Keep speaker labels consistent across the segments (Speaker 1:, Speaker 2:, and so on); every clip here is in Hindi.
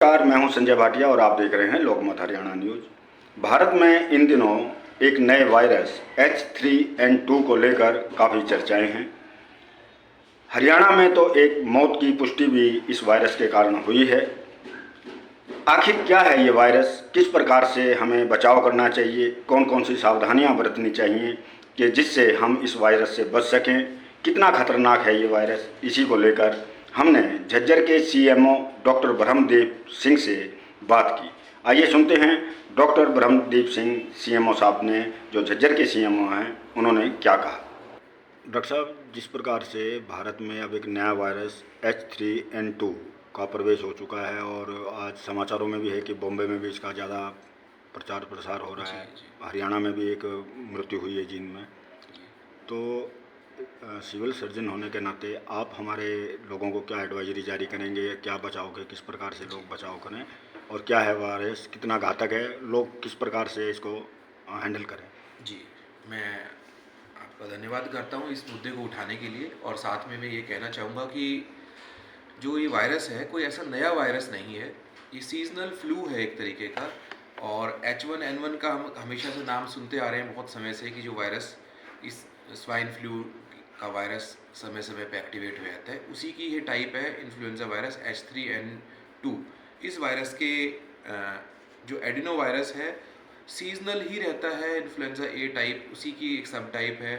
Speaker 1: नमस्कार, मैं हूं संजय भाटिया और आप देख रहे हैं लोकमत हरियाणा न्यूज़। भारत में इन दिनों एक नए वायरस H3N2 को लेकर काफ़ी चर्चाएं हैं। हरियाणा में तो एक मौत की पुष्टि भी इस वायरस के कारण हुई है। आखिर क्या है ये वायरस, किस प्रकार से हमें बचाव करना चाहिए, कौन कौन सी सावधानियां बरतनी चाहिए कि जिससे हम इस वायरस से बच सकें, कितना खतरनाक है ये वायरस, इसी को लेकर हमने झज्जर के CMO डॉक्टर ब्रह्मदीप सिंह से बात की। आइए सुनते हैं डॉक्टर ब्रह्मदीप सिंह CMO साहब ने, जो झज्जर के CMO हैं, उन्होंने क्या कहा। डॉक्टर साहब, जिस प्रकार से भारत में अब एक नया वायरस H3N2 का प्रवेश हो चुका है और आज समाचारों में भी है कि बॉम्बे में भी इसका ज़्यादा प्रचार प्रसार हो रहा है, हरियाणा में भी एक मृत्यु हुई है जींद में, तो सिविल सर्जन होने के नाते आप हमारे लोगों को क्या एडवाइजरी जारी करेंगे, क्या बचाव के, किस प्रकार से लोग बचाव करें और क्या है वायरस, कितना घातक है, लोग किस प्रकार से इसको हैंडल करें।
Speaker 2: जी, मैं आपका धन्यवाद करता हूँ इस मुद्दे को उठाने के लिए। और साथ में मैं ये कहना चाहूँगा कि जो ये वायरस है कोई ऐसा नया वायरस नहीं है, ये सीजनल फ्लू है एक तरीके का। और H1N1 का हम हमेशा से नाम सुनते आ रहे हैं बहुत समय से कि जो वायरस, इस स्वाइन फ्लू का वायरस समय समय पे एक्टिवेट हो जाता है, उसी की ये टाइप है इन्फ्लुएंजा वायरस H3N2। इस वायरस के जो एडिनो वायरस है सीजनल ही रहता है, इन्फ्लुएंजा ए टाइप उसी की एक सब टाइप है,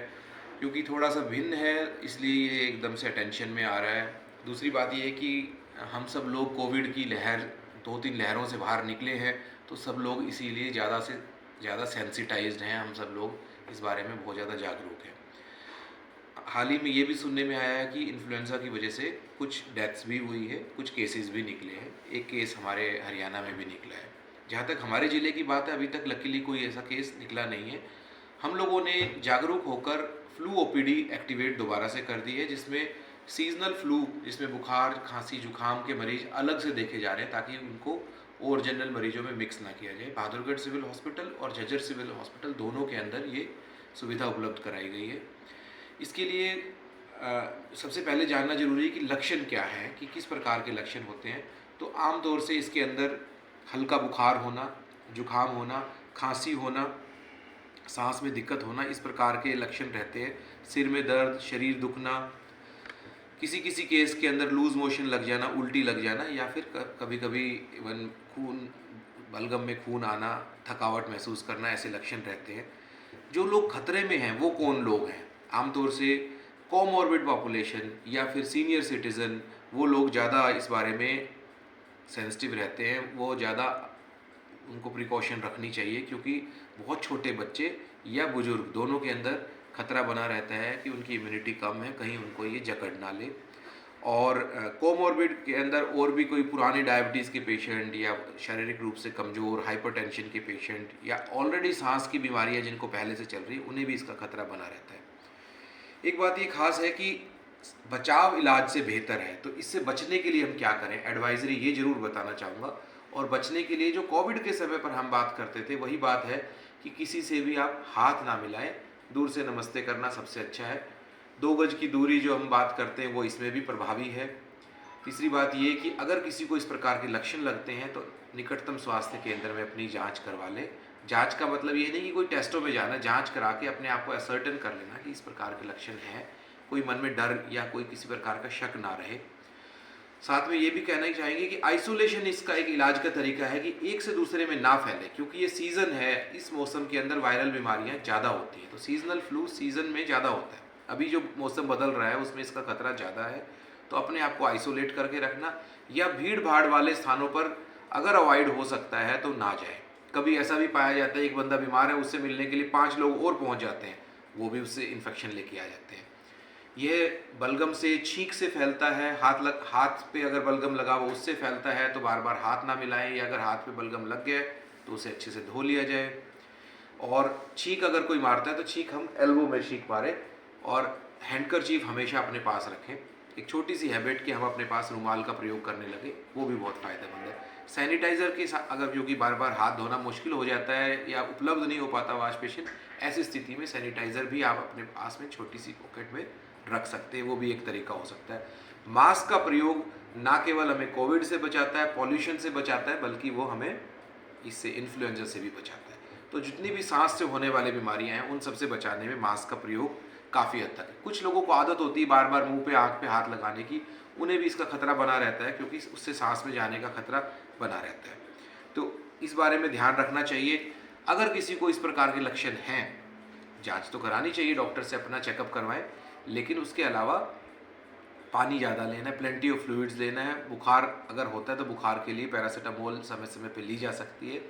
Speaker 2: क्योंकि थोड़ा सा भिन्न है इसलिए ये एकदम से अटेंशन में आ रहा है। दूसरी बात ये है कि हम सब लोग कोविड की लहर 2-3 लहरों से बाहर निकले हैं, तो सब लोग इसीलिए ज़्यादा से ज़्यादा सेंसिटाइज्ड हैं, हम सब लोग इस बारे में बहुत ज़्यादा जागरूक हैं। हाल ही में ये भी सुनने में आया है कि इन्फ्लुएंजा की वजह से कुछ डेथ्स भी हुई है, कुछ केसेस भी निकले हैं। एक केस हमारे हरियाणा में भी निकला है। जहाँ तक हमारे ज़िले की बात है, अभी तक लकीली कोई ऐसा केस निकला नहीं है। हम लोगों ने जागरूक होकर फ्लू OPD एक्टिवेट दोबारा से कर दी है, जिसमें सीजनल फ्लू, जिसमें बुखार, खांसी, जुकाम के मरीज अलग से देखे जा रहे हैं ताकि उनको और जनरल मरीजों में मिक्स ना किया जाए। बहादुरगढ़ सिविल हॉस्पिटल और झज्जर सिविल हॉस्पिटल दोनों के अंदर ये सुविधा उपलब्ध कराई गई है। इसके लिए सबसे पहले जानना जरूरी है कि लक्षण क्या है, कि किस प्रकार के लक्षण होते हैं। तो आमतौर से इसके अंदर हल्का बुखार होना, जुखाम होना, खांसी होना, सांस में दिक्कत होना, इस प्रकार के लक्षण रहते हैं। सिर में दर्द, शरीर दुखना, किसी किसी केस के अंदर लूज मोशन लग जाना, उल्टी लग जाना, या फिर कभी कभी इवन खून, बलगम में खून आना, थकावट महसूस करना, ऐसे लक्षण रहते हैं। जो लोग खतरे में हैं वो कौन लोग हैं? आमतौर से कोमॉर्बिड पॉपुलेशन या फिर सीनियर सिटीज़न, वो लोग ज़्यादा इस बारे में सेंसिटिव रहते हैं, वो ज़्यादा उनको प्रिकॉशन रखनी चाहिए, क्योंकि बहुत छोटे बच्चे या बुजुर्ग दोनों के अंदर खतरा बना रहता है कि उनकी इम्यूनिटी कम है, कहीं उनको ये जकड़ ना ले। और कोमॉर्बिड के अंदर और भी कोई पुराने डायबिटीज़ के पेशेंट या शारीरिक रूप से कमज़ोर, हाइपरटेंशन के पेशेंट या ऑलरेडी सांस की बीमारियां जिनको पहले से चल रही, उन्हें भी इसका खतरा बना रहता है। एक बात ये खास है कि बचाव इलाज से बेहतर है, तो इससे बचने के लिए हम क्या करें, एडवाइजरी ये जरूर बताना चाहूँगा। और बचने के लिए जो कोविड के समय पर हम बात करते थे, वही बात है कि किसी से भी आप हाथ ना मिलाएं, दूर से नमस्ते करना सबसे अच्छा है। 2 गज की दूरी जो हम बात करते हैं वो इसमें भी प्रभावी है। तीसरी बात ये कि अगर किसी को इस प्रकार के लक्षण लगते हैं तो निकटतम स्वास्थ्य केंद्र में अपनी जांच करवा लें। जांच का मतलब ये नहीं कि कोई टेस्टों में जाना, जांच करा के अपने आप को असर्टेन कर लेना कि इस प्रकार के लक्षण हैं, कोई मन में डर या कोई किसी प्रकार का शक ना रहे। साथ में ये भी कहना ही चाहेंगे कि आइसोलेशन इसका एक इलाज का तरीका है कि एक से दूसरे में ना फैले, क्योंकि ये सीज़न है, इस मौसम के अंदर वायरल बीमारियां ज़्यादा होती हैं। तो सीजनल फ्लू सीज़न में ज़्यादा होता है, अभी जो मौसम बदल रहा है उसमें इसका खतरा ज़्यादा है। तो अपने आप को आइसोलेट करके रखना, या भीड़ भाड़ वाले स्थानों पर अगर अवॉइड हो सकता है तो ना जाए। कभी ऐसा भी पाया जाता है एक बंदा बीमार है, उससे मिलने के लिए 5 लोग और पहुँच जाते हैं, वो भी उससे इन्फेक्शन लेके आ जाते हैं। यह बलगम से, छींक से फैलता है। हाथ पे अगर बलगम लगा वो उससे फैलता है, तो बार बार हाथ ना मिलाएं, या अगर हाथ पे बलगम लग गया तो उसे अच्छे से धो लिया जाए। और छींक अगर कोई मारता है तो छींक हम एल्बो में छींक मारें, और हैंडकरचीफ हमेशा अपने पास रखें। एक छोटी सी हैबिट कि हम अपने पास रुमाल का प्रयोग करने लगे, वो भी बहुत फ़ायदेमंद है। सैनिटाइज़र के साथ अगर, क्योंकि बार बार हाथ धोना मुश्किल हो जाता है या उपलब्ध नहीं हो पाता वॉश बेसिन, ऐसी स्थिति में सैनिटाइज़र भी आप अपने पास में छोटी सी पॉकेट में रख सकते हैं, वो भी एक तरीका हो सकता है। मास्क का प्रयोग ना केवल हमें कोविड से बचाता है, पॉल्यूशन से बचाता है, बल्कि वो हमें इससे इन्फ्लुएंजा से भी बचाता है। तो जितनी भी सांस से होने वाली बीमारियां हैं उन सबसे बचाने में मास्क का प्रयोग काफ़ी हद तक है। कुछ लोगों को आदत होती है बार बार मुंह पे, आँख पे हाथ लगाने की, उन्हें भी इसका खतरा बना रहता है, क्योंकि उससे सांस में जाने का खतरा बना रहता है। तो इस बारे में ध्यान रखना चाहिए। अगर किसी को इस प्रकार के लक्षण हैं, जांच तो करानी चाहिए, डॉक्टर से अपना चेकअप करवाएं, लेकिन उसके अलावा पानी ज़्यादा लेना है, प्लेंटी ऑफ फ्लूइड्स लेना है। बुखार अगर होता है तो बुखार के लिए पैरासीटामोल समय समय पे ली जा सकती है।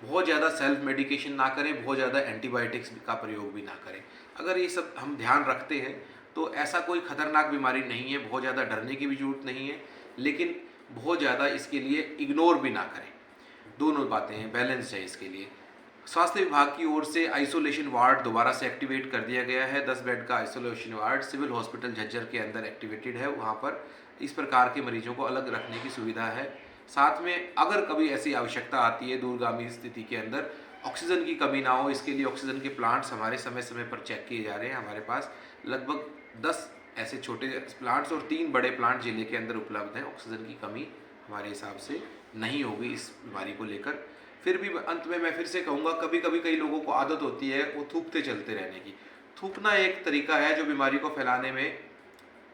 Speaker 2: बहुत ज़्यादा सेल्फ मेडिकेशन ना करें, बहुत ज़्यादा एंटीबायोटिक्स का प्रयोग भी ना करें। अगर ये सब हम ध्यान रखते हैं तो ऐसा कोई खतरनाक बीमारी नहीं है, बहुत ज़्यादा डरने की भी ज़रूरत नहीं है, लेकिन बहुत ज़्यादा इसके लिए इग्नोर भी ना करें। दोनों बातें हैं, बैलेंस है इसके लिए। स्वास्थ्य विभाग की ओर से आइसोलेशन वार्ड दोबारा से एक्टिवेट कर दिया गया है। 10 बेड का isolation ward civil hospital Jhajjar के अंदर एक्टिवेटेड है। वहाँ पर इस प्रकार के मरीजों को अलग रखने की सुविधा है। साथ में अगर कभी ऐसी आवश्यकता आती है दूरगामी स्थिति के अंदर, ऑक्सीजन की कमी ना हो, इसके लिए ऑक्सीजन के प्लांट्स हमारे समय समय पर चेक किए जा रहे हैं। हमारे पास लगभग 10 ऐसे छोटे प्लांट्स और 3 बड़े प्लांट जिले के अंदर उपलब्ध हैं। ऑक्सीजन की कमी हमारे हिसाब से नहीं होगी इस बीमारी को लेकर। फिर भी अंत में मैं फिर से कहूँगा, कभी कभी कई लोगों को आदत होती है वो थूकते चलते रहने की। थूकना एक तरीका है जो बीमारी को फैलाने में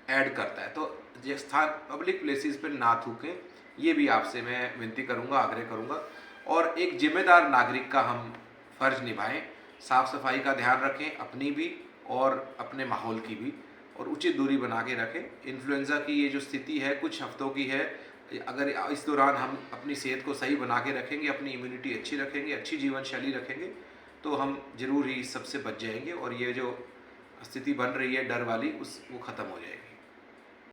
Speaker 2: ऐड करता है, तो ये स्थान पब्लिक प्लेसेस पर ना थूकें, ये भी आपसे मैं विनती करूँगा, आग्रह करूँगा। और एक जिम्मेदार नागरिक का हम फर्ज निभाएं, साफ़ सफाई का ध्यान रखें, अपनी भी और अपने माहौल की भी, और उचित दूरी बना के रखें। इन्फ्लुएंज़ा की ये जो स्थिति है कुछ हफ्तों की है, अगर इस दौरान हम अपनी सेहत को सही बना के रखेंगे, अपनी इम्यूनिटी अच्छी रखेंगे, अच्छी जीवन शैली रखेंगे, तो हम जरूर ही इस सबसे बच जाएंगे और ये जो स्थिति बन रही है डर वाली, वो ख़त्म हो जाएगी।